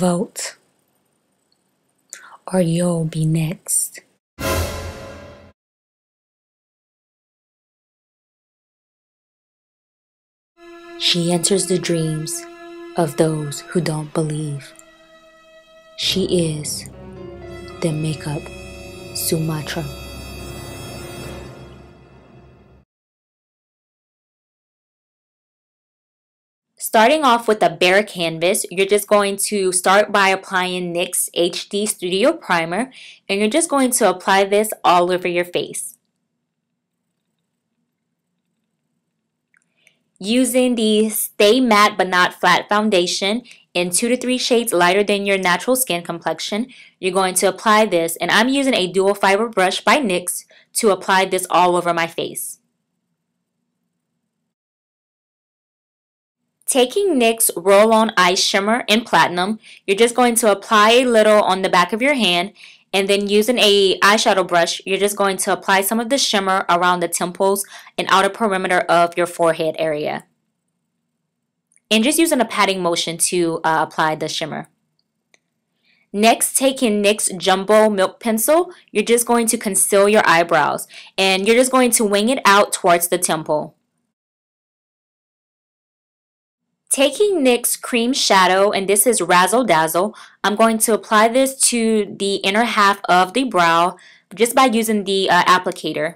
Vote, or you'll be next. She enters the dreams of those who don't believe. She is the Makeup Sumatra. Starting off with a bare canvas, you're just going to start by applying NYX HD Studio Primer, and you're just going to apply this all over your face. Using the Stay Matte But Not Flat foundation in 2 to 3 shades lighter than your natural skin complexion, you're going to apply this, and I'm using a dual fiber brush by NYX to apply this all over my face. Taking NYX Roll-On Eye Shimmer in Platinum, you're just going to apply a little on the back of your hand, and then using a eyeshadow brush, you're just going to apply some of the shimmer around the temples and outer perimeter of your forehead area. And just using a patting motion to apply the shimmer. Next, taking NYX Jumbo Milk Pencil, you're just going to conceal your eyebrows, and you're just going to wing it out towards the temple. Taking NYX Cream Shadow, and this is Razzle Dazzle, I'm going to apply this to the inner half of the brow just by using the applicator.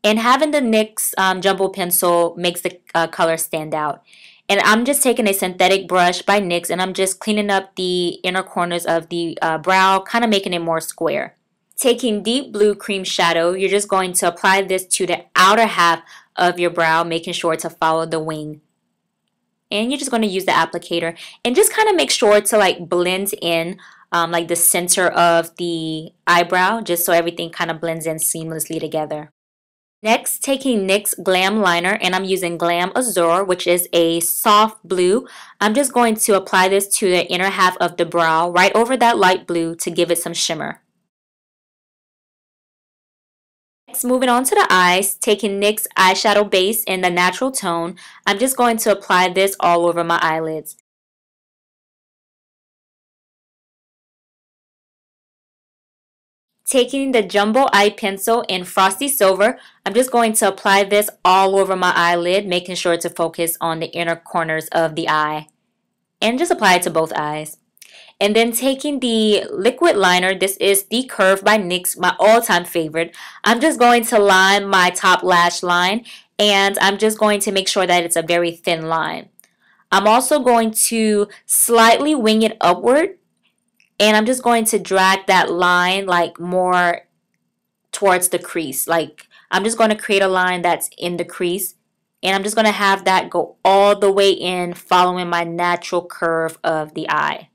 And having the NYX Jumbo Pencil makes the color stand out. And I'm just taking a synthetic brush by NYX, and I'm just cleaning up the inner corners of the brow, kind of making it more square. Taking Deep Blue Cream Shadow, you're just going to apply this to the outer half of your brow, making sure to follow the wing. And you're just going to use the applicator and just kind of make sure to like blend in like the center of the eyebrow, just so everything kind of blends in seamlessly together. Next, taking NYX Glam Liner, and I'm using Glam Azure, which is a soft blue. I'm just going to apply this to the inner half of the brow, right over that light blue, to give it some shimmer. Next, moving on to the eyes, taking NYX Eyeshadow Base in the Natural Tone, I'm just going to apply this all over my eyelids. Taking the Jumbo Eye Pencil in Frosty Silver, I'm just going to apply this all over my eyelid, making sure to focus on the inner corners of the eye. And just apply it to both eyes. And then taking the liquid liner, this is the Curve by NYX, my all-time favorite. I'm just going to line my top lash line, and I'm just going to make sure that it's a very thin line. I'm also going to slightly wing it upward, and I'm just going to drag that line like more towards the crease. Like I'm just going to create a line that's in the crease, and I'm just going to have that go all the way in, following my natural curve of the eye.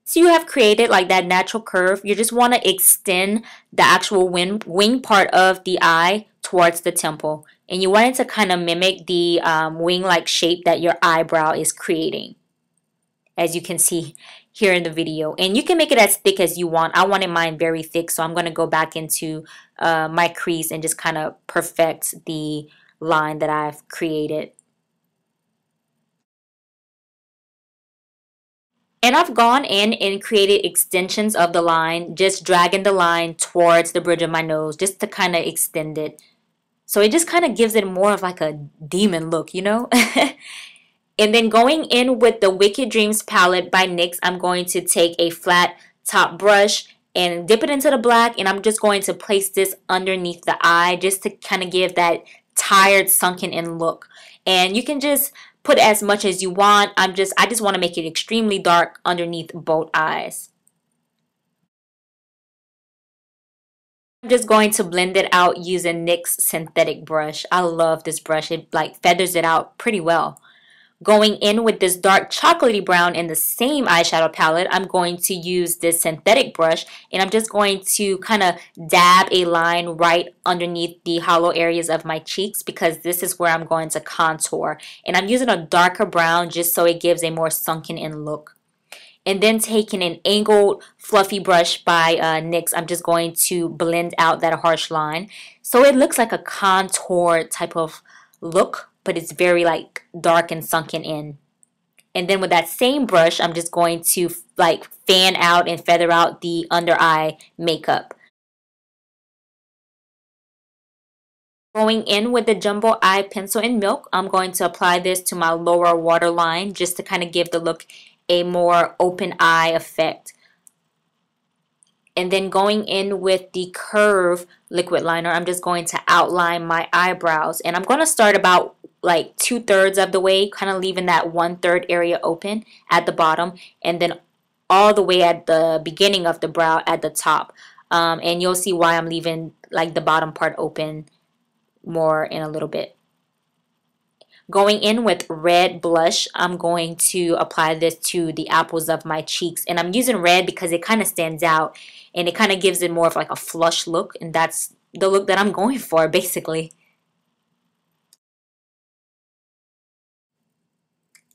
So you have created like that natural curve, you just want to extend the actual wing part of the eye towards the temple. And you want it to kind of mimic the wing-like shape that your eyebrow is creating, as you can see here in the video. And you can make it as thick as you want. I wanted mine very thick, so I'm going to go back into my crease and just kind of perfect the line that I've created. And I've gone in and created extensions of the line, just dragging the line towards the bridge of my nose just to kind of extend it. So it just kind of gives it more of like a demon look, you know? And then going in with the Wicked Dreams palette by NYX, I'm going to take a flat top brush and dip it into the black, and I'm just going to place this underneath the eye just to kind of give that tired, sunken in look. And you can just put as much as you want. I just want to make it extremely dark underneath both eyes. I'm just going to blend it out using NYX synthetic brush. I love this brush. It like feathers it out pretty well. Going in with this dark chocolatey brown in the same eyeshadow palette, I'm going to use this synthetic brush, and I'm just going to kind of dab a line right underneath the hollow areas of my cheeks, because this is where I'm going to contour. And I'm using a darker brown just so it gives a more sunken in look. And then taking an angled fluffy brush by NYX, I'm just going to blend out that harsh line so it looks like a contour type of look, but it's very like dark and sunken in. And then with that same brush, I'm just going to like fan out and feather out the under eye makeup. Going in with the Jumbo Eye Pencil in Milk, I'm going to apply this to my lower waterline just to kind of give the look a more open eye effect. And then going in with the Curve liquid liner, I'm just going to outline my eyebrows. And I'm going to start about like 2/3 of the way, kind of leaving that 1/3 area open at the bottom. And then all the way at the beginning of the brow at the top. And you'll see why I'm leaving like the bottom part open more in a little bit. Going in with red blush, I'm going to apply this to the apples of my cheeks. And I'm using red because it kind of stands out and it kind of gives it more of like a flush look. And that's the look that I'm going for, basically.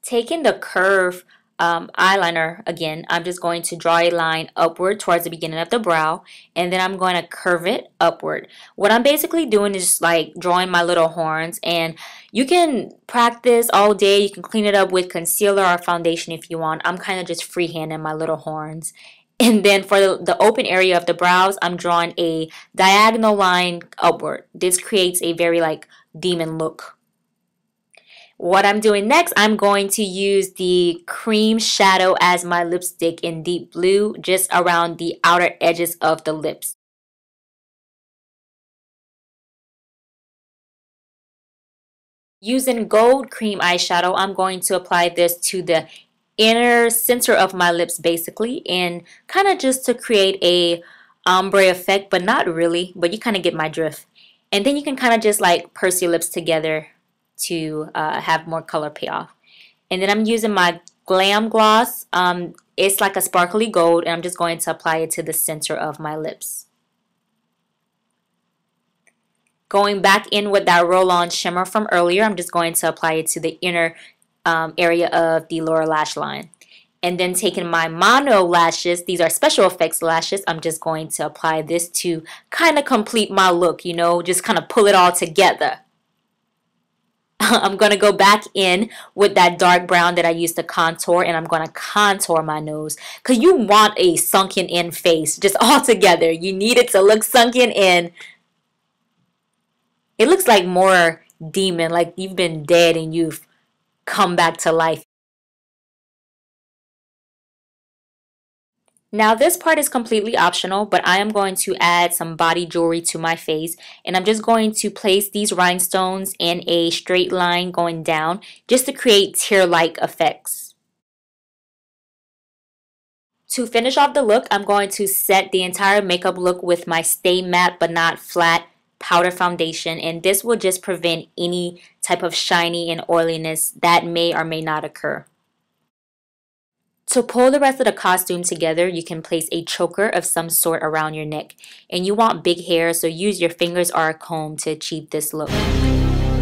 Taking the Curve eyeliner again, I'm just going to draw a line upward towards the beginning of the brow, and then I'm going to curve it upward. What I'm basically doing is like drawing my little horns, and you can practice all day. You can clean it up with concealer or foundation if you want. I'm kind of just freehanding my little horns. And then for the open area of the brows, I'm drawing a diagonal line upward. This creates a very like demon look. What I'm doing next, I'm going to use the cream shadow as my lipstick in deep blue, just around the outer edges of the lips. Using gold cream eyeshadow, I'm going to apply this to the inner center of my lips basically, and kind of just to create a ombre effect, but not really, but you kind of get my drift. And then you can kind of just like purse your lips together to have more color payoff. And then I'm using my Glam Gloss. It's like a sparkly gold, and I'm just going to apply it to the center of my lips. Going back in with that roll-on shimmer from earlier, I'm just going to apply it to the inner area of the lower lash line. And then taking my mono lashes, these are special effects lashes, I'm just going to apply this to kind of complete my look, you know, just kind of pull it all together. I'm going to go back in with that dark brown that I used to contour, and I'm going to contour my nose. Because you want a sunken in face, just all together. You need it to look sunken in. It looks like more demon, like you've been dead and you've come back to life. Now this part is completely optional, but I am going to add some body jewelry to my face, and I'm just going to place these rhinestones in a straight line going down just to create tear-like effects. To finish off the look, I'm going to set the entire makeup look with my Stay Matte But Not Flat powder foundation, and this will just prevent any type of shiny and oiliness that may or may not occur. To pull the rest of the costume together, you can place a choker of some sort around your neck. And you want big hair, so use your fingers or a comb to achieve this look.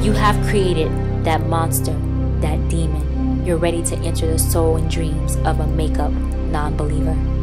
You have created that monster, that demon. You're ready to enter the soul and dreams of a makeup non-believer.